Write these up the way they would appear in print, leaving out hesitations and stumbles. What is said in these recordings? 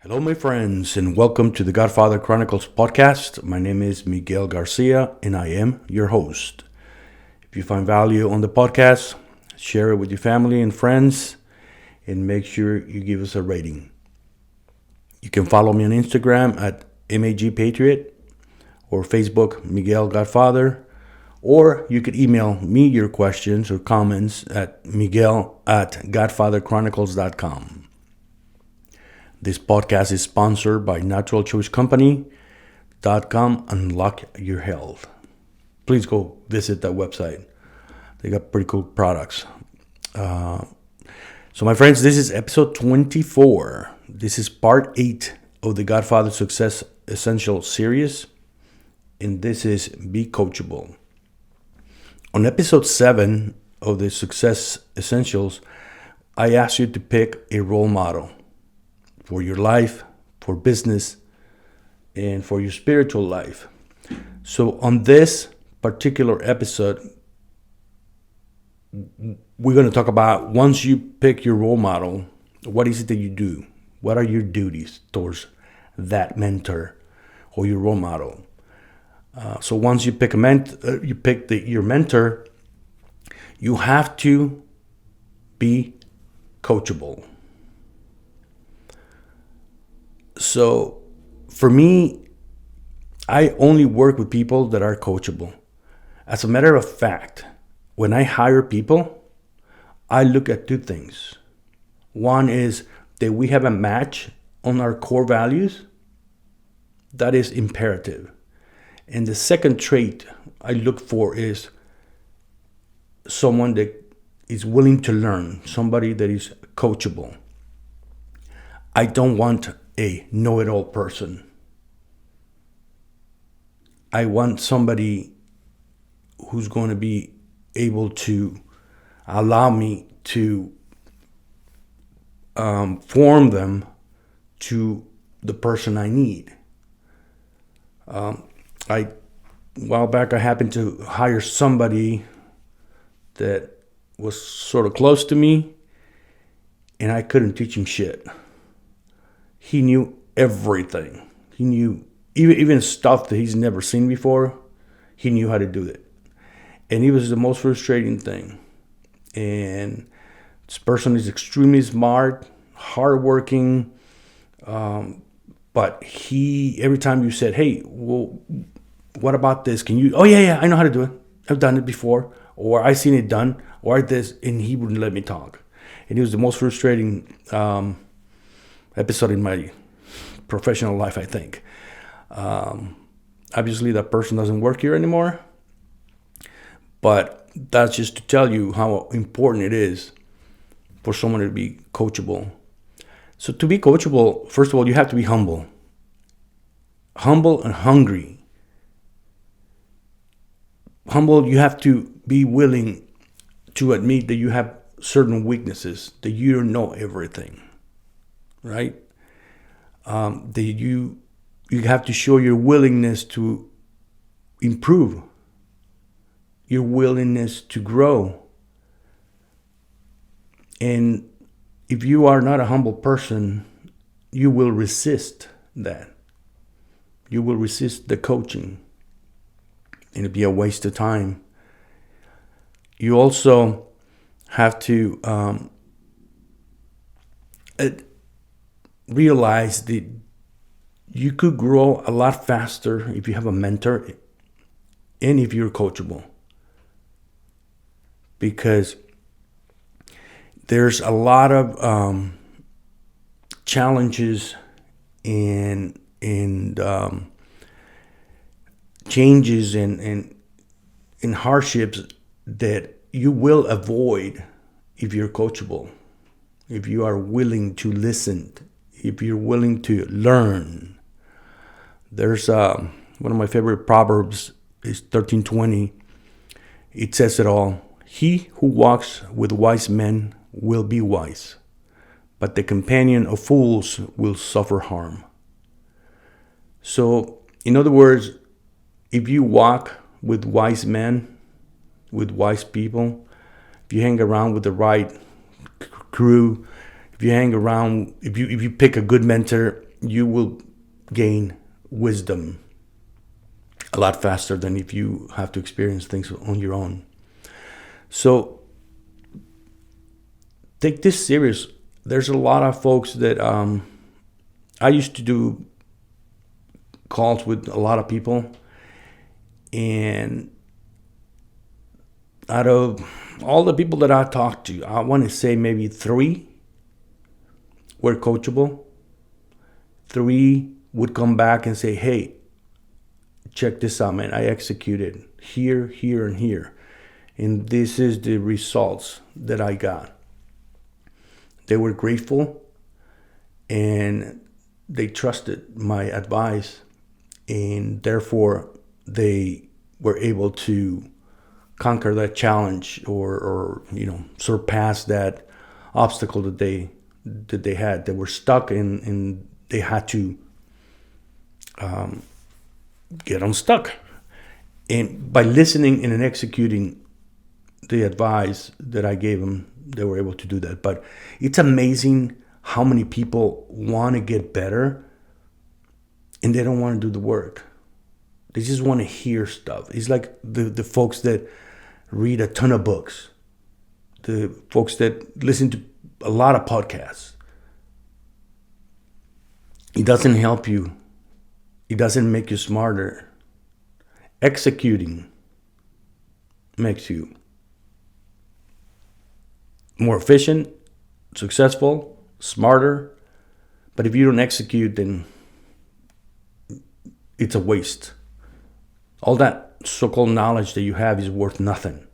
Hello, my friends, and welcome to the Godfather Chronicles podcast. My name is Miguel Garcia, and I am your host. If you find value on the podcast, share it with your family and friends, and make sure you give us a rating. You can follow me on Instagram at MAGPatriot or Facebook Miguel Godfather, or you could email me your questions or comments at miguel@godfatherchronicles.com. This podcast is sponsored by naturalchoicecompany.com. Unlock your health. Please go visit that website. They got pretty cool products. So my friends, this is episode 24. This is part 8 of the Godfather Success Essential series. And this is Be Coachable. On episode 7 of the Success Essentials, I asked you to pick a role model for your life, for business, and for your spiritual life. So on this particular episode, we're going to talk about, once you pick your role model, what is it that you do? What are your duties towards that mentor or your role model? So once you pick your mentor, you have to be coachable. So for me, I only work with people that are coachable. As a matter of fact, when I hire people, I look at two things. One is that we have a match on our core values. That is imperative. And the second trait I look for is someone that is willing to learn, somebody that is coachable. I don't want a know-it-all person. I want somebody who's going to be able to allow me to form them to the person I need. A while back, I happened to hire somebody that was sort of close to me, and I couldn't teach him shit. He knew everything. He knew even stuff that he's never seen before. He knew how to do it. And it was the most frustrating thing. And this person is extremely smart, hardworking. But every time you said, hey, well, what about this? Can you, oh yeah, I know how to do it. I've done it before. Or I've seen it done. Or this, and he wouldn't let me talk. And it was the most frustrating episode in my professional life, I think. Obviously, that person doesn't work here anymore. But that's just to tell you how important it is for someone to be coachable. So to be coachable, first of all, you have to be humble. Humble and hungry. Humble, you have to be willing to admit that you have certain weaknesses, that you don't know everything. Right? That you have to show your willingness to improve, your willingness to grow. And if you are not a humble person, you will resist that. You will resist the coaching. And it'll be a waste of time. You also have to realize that you could grow a lot faster if you have a mentor and if you're coachable. Because there's a lot of challenges and changes and hardships that you will avoid if you're coachable, if you are willing to listen, if you're willing to learn. There's one of my favorite proverbs is 13:20. It says it all. He who walks with wise men will be wise, but the companion of fools will suffer harm. So, in other words, if you walk with wise men, with wise people, if you hang around with the right crew, if you hang around, if you pick a good mentor you will gain wisdom a lot faster than if you have to experience things on your own. So take this serious. There's a lot of folks that I used to do calls with a lot of people, and out of all the people that I talked to, I want to say maybe 3 were coachable. 3 would come back and say, hey, check this out, man. I executed here, here, and here. And this is the results that I got. They were grateful and they trusted my advice, and therefore they were able to conquer that challenge or surpass that obstacle that they had. They were stuck and they had to get unstuck. And by listening and executing the advice that I gave them, they were able to do that. But it's amazing how many people want to get better and they don't want to do the work. They just want to hear stuff. It's like the folks that read a ton of books, the folks that listen to a lot of podcasts. It doesn't help you. It doesn't make you smarter. Executing makes you more efficient, successful, smarter. But if you don't execute, then it's a waste. All that so-called knowledge that you have is worth nothing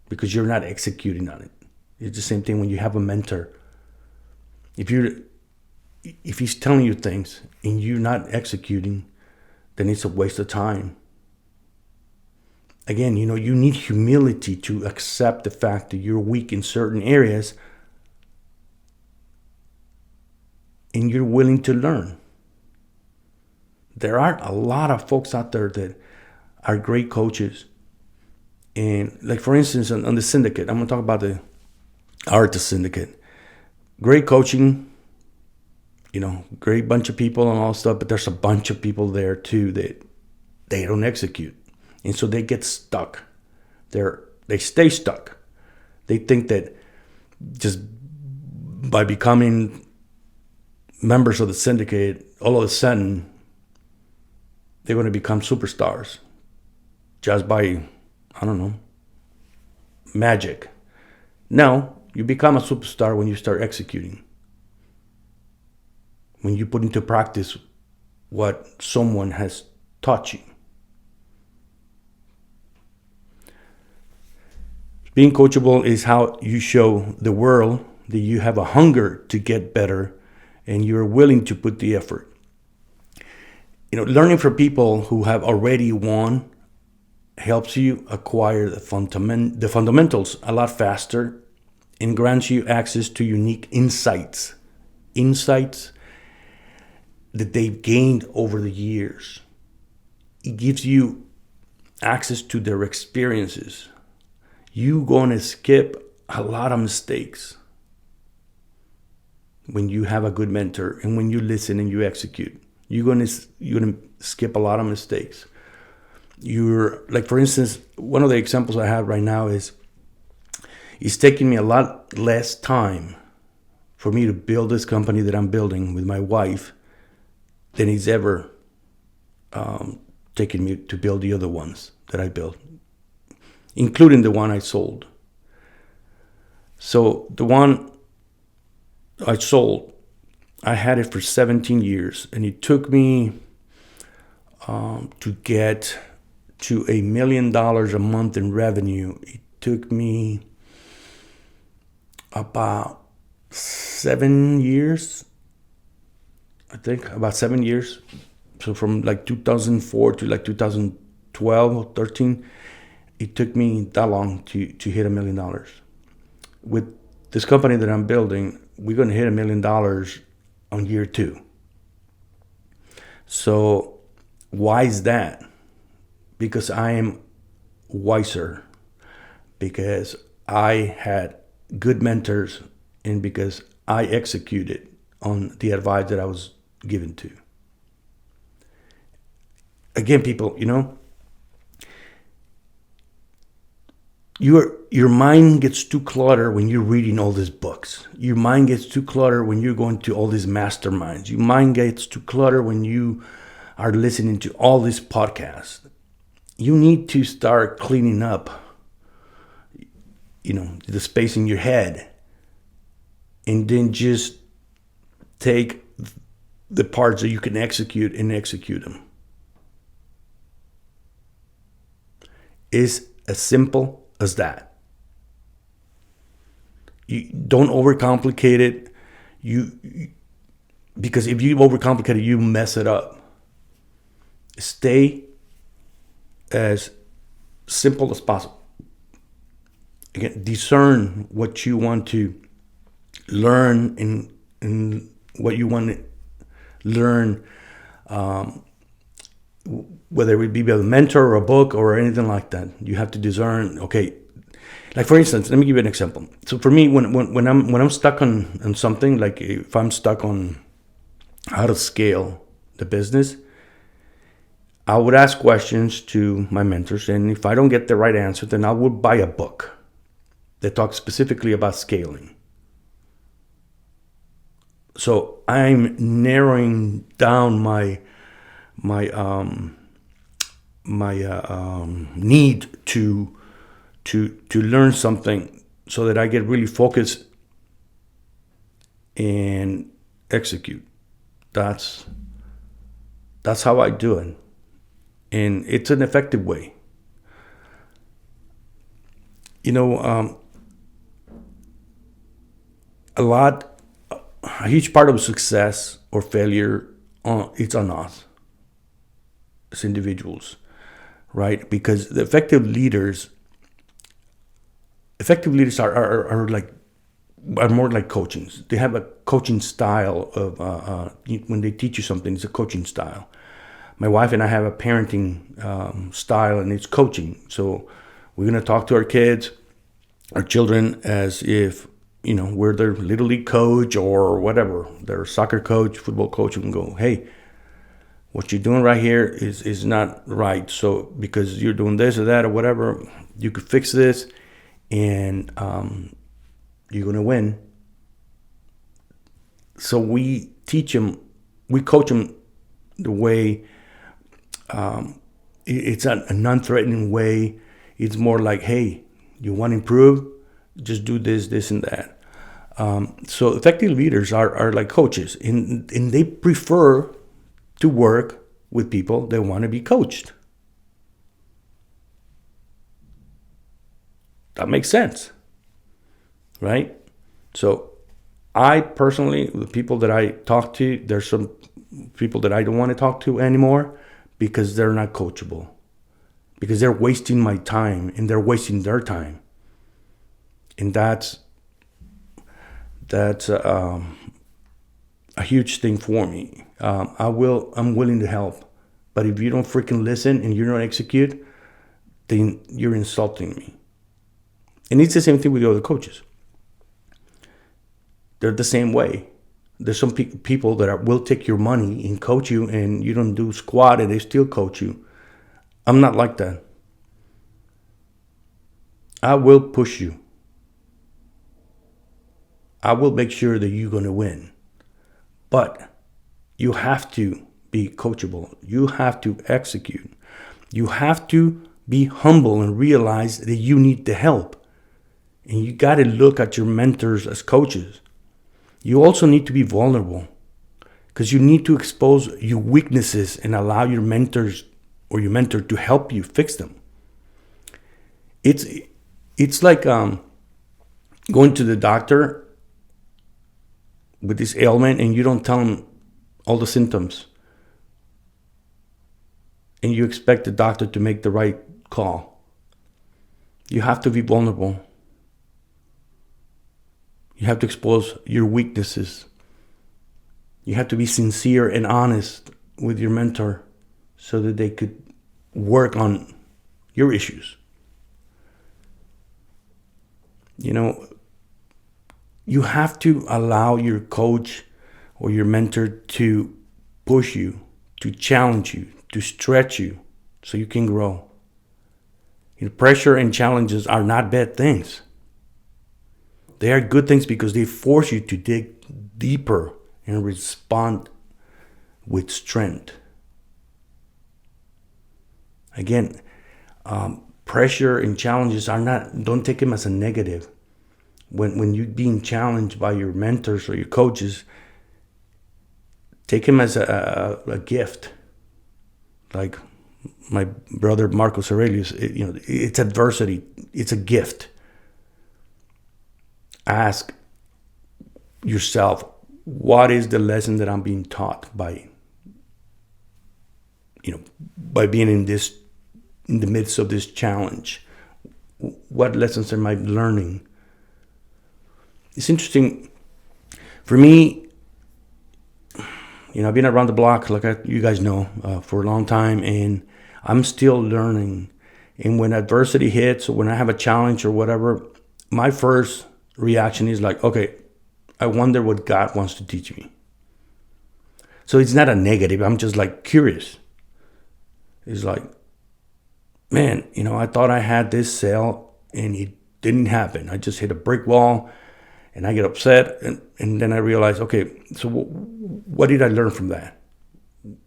because you're not executing on it. It's the same thing when you have a mentor. If he's telling you things and you're not executing, then it's a waste of time. Again, you need humility to accept the fact that you're weak in certain areas and you're willing to learn. There are a lot of folks out there that are great coaches. And like, for instance, on the syndicate, I'm going to talk about the Artist Syndicate. Great coaching, great bunch of people and all stuff, but there's a bunch of people there too that they don't execute. And so they get stuck. They stay stuck. They think that just by becoming members of the syndicate, all of a sudden, they're going to become superstars just by, magic. No, you become a superstar when you start executing. When you put into practice what someone has taught you. Being coachable is how you show the world that you have a hunger to get better and you're willing to put the effort. Learning from people who have already won helps you acquire the fundamentals a lot faster and grants you access to unique insights that they've gained over the years. It gives you access to their experiences. You're going to skip a lot of mistakes when you have a good mentor and when you listen and you execute. You're going to skip a lot of mistakes. Like, for instance, one of the examples I have right now is it's taking me a lot less time for me to build this company that I'm building with my wife than it's ever taken me to build the other ones that I built, including the one I sold. So the one I sold, I had it for 17 years, and it took me to get to $1 million a month in revenue. It took me about 7 years, I think, about 7 years. So from like 2004 to like 2012 or 13, it took me that long to hit $1 million. With this company that I'm building, we're going to hit $1 million on year 2. So why is that? Because I am wiser, because I had good mentors, and because I executed on the advice that I was given to. Again, people, your mind gets too cluttered when you're reading all these books. Your mind gets too cluttered when you're going to all these masterminds. Your mind gets too cluttered when you are listening to all these podcasts. You need to start cleaning up, the space in your head, and then just take the parts that you can execute and execute them. It's as simple as that. You don't overcomplicate it. Because if you overcomplicate it, you mess it up. Stay as simple as possible. Again, discern what you want to learn and what you want to learn, whether it be a mentor or a book or anything like that. You have to discern. Okay, like for instance, let me give you an example. So for me, when I'm stuck on something, like if I'm stuck on how to scale the business, I would ask questions to my mentors, and if I don't get the right answer, then I would buy a book that talks specifically about scaling. So I'm narrowing down my need to learn something so that I get really focused and execute. That's how I do it. And it's an effective way. A huge part of success or failure, it's on us as individuals, right? Because the effective leaders are more like coachings. They have a coaching style of when they teach you something, it's a coaching style. My wife and I have a parenting style, and it's coaching. So we're going to talk to our kids, our children, as if, we're their little league coach or whatever, their soccer coach, football coach, and go, hey, what you're doing right here is not right. So because you're doing this or that or whatever, you could fix this, and you're going to win. So we teach them, we coach them the way, it's a non-threatening way. It's more like, hey, you want to improve? Just do this, this, and that. So effective leaders are like coaches, and they prefer to work with people that want to be coached. That makes sense, right? So I personally, the people that I talk to, there's some people that I don't want to talk to anymore because they're not coachable, because they're wasting my time and they're wasting their time. And that's a huge thing for me. I'm willing to help, but if you don't freaking listen and you don't execute, then you're insulting me. And it's the same thing with the other coaches. They're the same way. There's some people that will take your money and coach you, and you don't do squat and they still coach you. I'm not like that. I will push you. I will make sure that you're going to win. But you have to be coachable. You have to execute. You have to be humble and realize that you need the help. And you got to look at your mentors as coaches. You also need to be vulnerable, because you need to expose your weaknesses and allow your mentors or your mentor to help you fix them. It's like going to the doctor with this ailment and you don't tell them all the symptoms, and you expect the doctor to make the right call. You have to be vulnerable. You have to expose your weaknesses. You have to be sincere and honest with your mentor so that they could work on your issues. You have to allow your coach or your mentor to push you, to challenge you, to stretch you so you can grow. Pressure and challenges are not bad things. They are good things because they force you to dig deeper and respond with strength. Again, pressure and challenges don't take them as a negative. When you're being challenged by your mentors or your coaches, take them as a gift. Like my brother Marcus Aurelius, it's adversity. It's a gift. Ask yourself, what is the lesson that I'm being taught by being in the midst of this challenge? What lessons am I learning? It's interesting for me. I've been around the block, like you guys know, for a long time, and I'm still learning. And when adversity hits, or when I have a challenge or whatever, my first reaction is like, okay, I wonder what God wants to teach me. So it's not a negative. I'm just like curious. It's like, man, I thought I had this sale and it didn't happen. I just hit a brick wall and I get upset. And then I realize, okay, so what did I learn from that?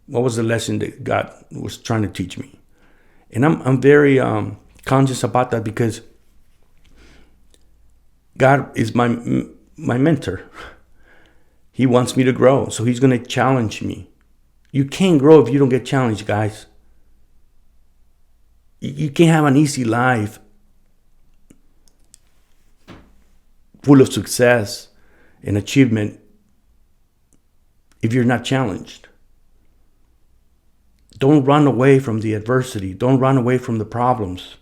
What was the lesson that God was trying to teach me? And I'm very conscious about that because God is my mentor. He wants me to grow, so he's going to challenge me. You can't grow if you don't get challenged, guys. You can't have an easy life full of success and achievement if you're not challenged. Don't run away from the adversity. Don't run away from the problems.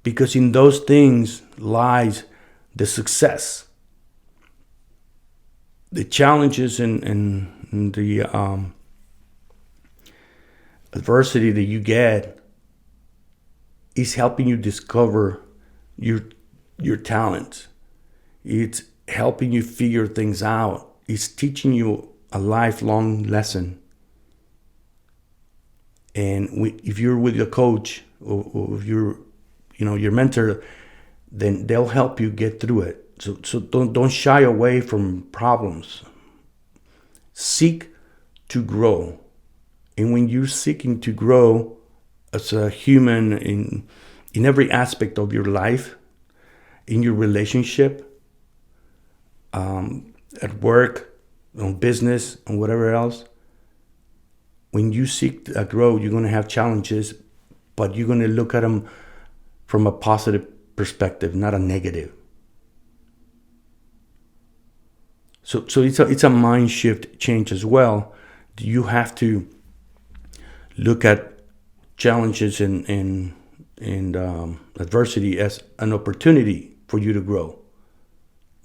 Because in those things lies the success. The challenges and the adversity that you get is helping you discover your talent. It's helping you figure things out. It's teaching you a lifelong lesson. And if you're with your coach or if you're, your mentor, then they'll help you get through it. So don't shy away from problems. Seek to grow. And when you're seeking to grow as a human in every aspect of your life, in your relationship, at work, on business, and whatever else, when you seek to grow, you're going to have challenges, but you're going to look at them from a positive perspective, not a negative. So it's a mind shift change as well. You have to look at challenges and adversity as an opportunity for you to grow,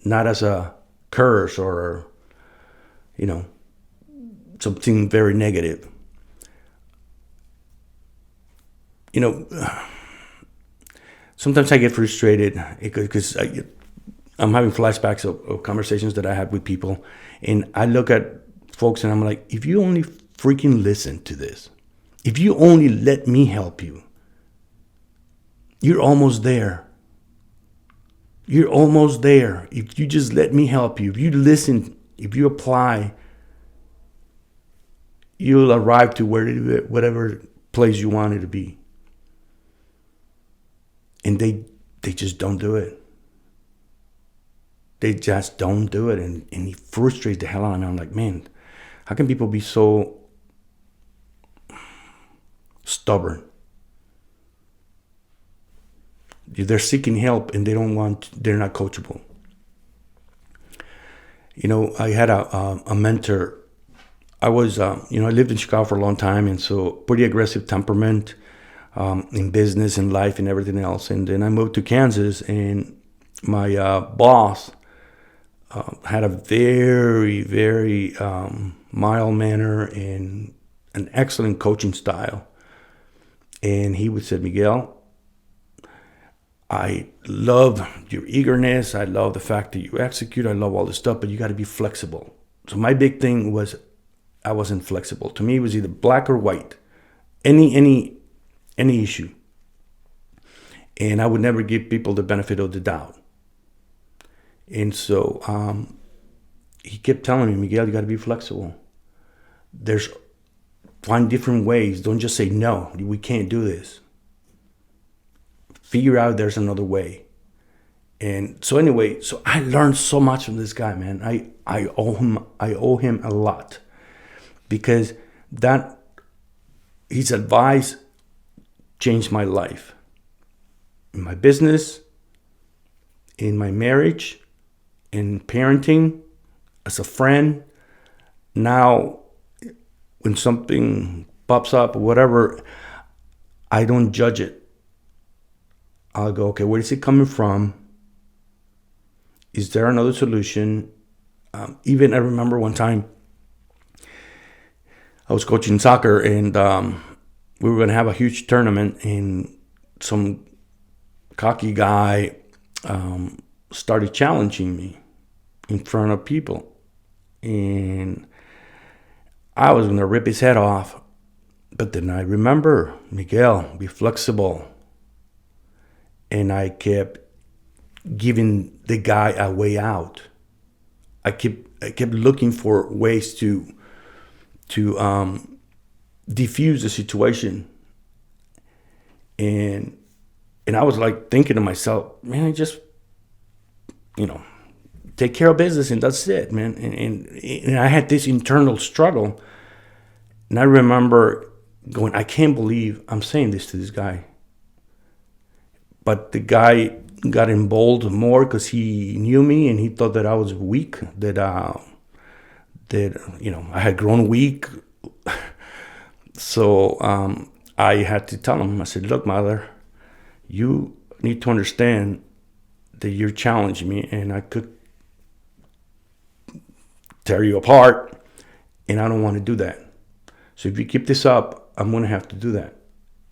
not as a curse or something very negative. Sometimes I get frustrated because I'm having flashbacks of conversations that I had with people, and I look at folks and I'm like, if you only freaking listen to this, if you only let me help you, you're almost there. You're almost there. If you just let me help you, if you listen, if you apply, you'll arrive to whatever place you want it to be. And they just don't do it. They just don't do it. And it frustrates the hell out of me. I'm like, man, how can people be so stubborn? They're seeking help and they're not coachable. I had a mentor. I was, I lived in Chicago for a long time, and so pretty aggressive temperament in business and life and everything else. And then I moved to Kansas, and my boss had a very, very mild manner and an excellent coaching style. And he would say, Miguel, I love your eagerness. I love the fact that you execute. I love all this stuff, but you got to be flexible. So my big thing was I wasn't flexible. To me, it was either black or white. Any issue. And I would never give people the benefit of the doubt. And so he kept telling me, Miguel, you got to be flexible. Find different ways. Don't just say, no, we can't do this. Figure out there's another way. And so anyway, so I learned so much from this guy, man. I owe him a lot, because his advice changed my life, in my business, in my marriage, in parenting, as a friend. Now, when something pops up or whatever, I don't judge it. I'll go, okay, where is it coming from? Is there another solution? Even I remember one time I was coaching soccer, and we were going to have a huge tournament, and some cocky guy started challenging me in front of people. And I was going to rip his head off. But then I remember, Miguel, be flexible. And I kept giving the guy a way out. I kept looking for ways to diffuse the situation. And I was like thinking to myself, man, I just, take care of business and that's it, man. And I had this internal struggle. And I remember going, I can't believe I'm saying this to this guy. But the guy got emboldened more because he knew me and he thought that I was weak, that I had grown weak. So I had to tell him, I said, look, mother, you need to understand that you're challenging me and I could tear you apart, and I don't want to do that. So if you keep this up, I'm going to have to do that.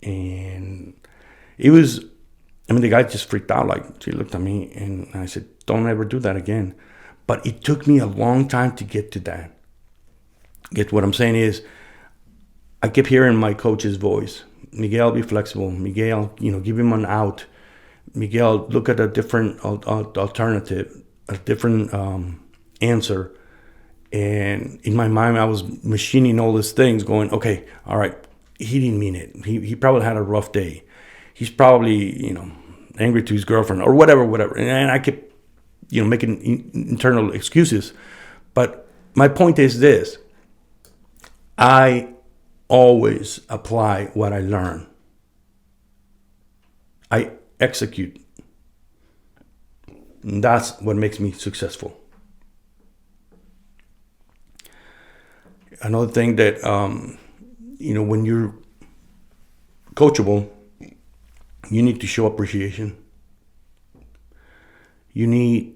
And the guy just freaked out. Like, he looked at me and I said, don't ever do that again. But it took me a long time to get to that. What I'm saying is, I kept hearing my coach's voice. Miguel, be flexible. Miguel, give him an out. Miguel, look at a different alternative, a different answer. And in my mind, I was machining all these things going, okay, all right, he didn't mean it. He probably had a rough day. He's probably, angry to his girlfriend or whatever. And I kept, making internal excuses. But my point is this. I always apply what I learn. I execute. And that's what makes me successful. Another thing that, when you're coachable, you need to show appreciation. You need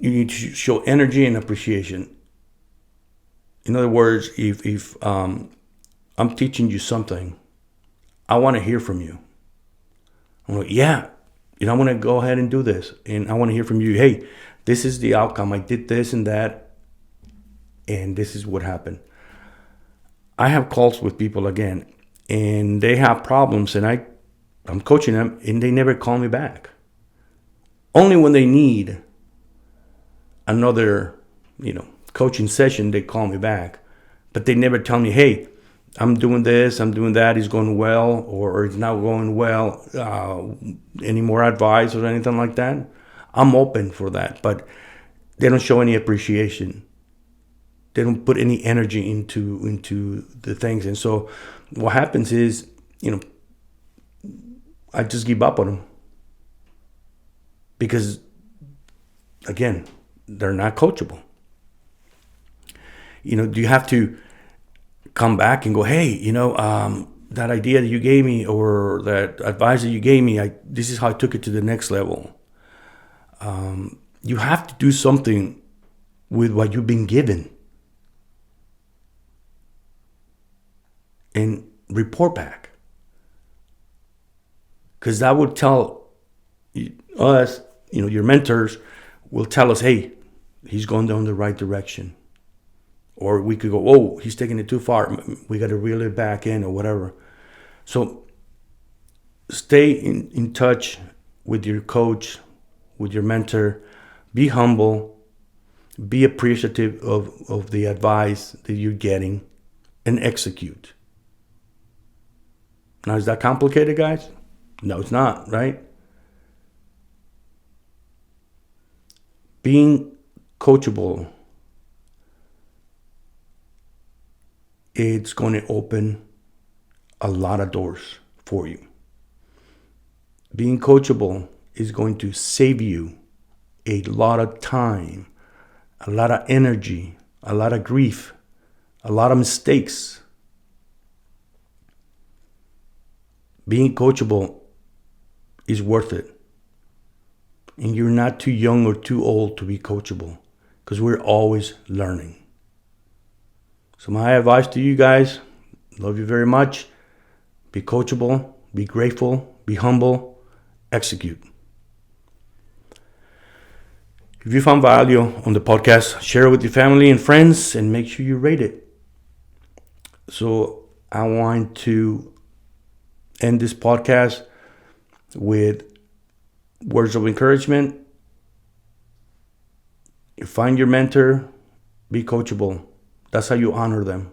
to show energy and appreciation. In other words, if I'm teaching you something, I want to hear from you. I'm like, yeah, I want to go ahead and do this. And I want to hear from you. Hey, this is the outcome. I did this and that. And this is what happened. I have calls with people again, and they have problems, and I'm coaching them, and they never call me back. Only when they need another, coaching session, they call me back. But they never tell me, hey, I'm doing this, I'm doing that, it's going well, or it's not going well. Any more advice or anything like that? I'm open for that, but they don't show any appreciation. They don't put any energy into the things. And so what happens is, I just give up on them. Because, again, they're not coachable. Do you have to come back and go, hey, that idea that you gave me or that advice that you gave me, this is how I took it to the next level. You have to do something with what you've been given. And report back. Because that would tell us, your mentors will tell us, hey, he's going down the right direction. Or we could go, oh, he's taking it too far. We got to reel it back in or whatever. So stay in touch with your coach, with your mentor. Be humble. Be appreciative of the advice that you're getting, and execute. Now, is that complicated, guys? No, it's not, right? Being coachable, it's going to open a lot of doors for you. Being coachable is going to save you a lot of time, a lot of energy, a lot of grief, a lot of mistakes. Being coachable is worth it. And you're not too young or too old to be coachable, because we're always learning. So my advice to you guys, love you very much. Be coachable, be grateful, be humble, execute. If you found value on the podcast, share it with your family and friends, and make sure you rate it. So I want to end this podcast with words of encouragement. You find your mentor, be coachable. That's how you honor them.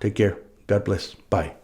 Take care. God bless. Bye.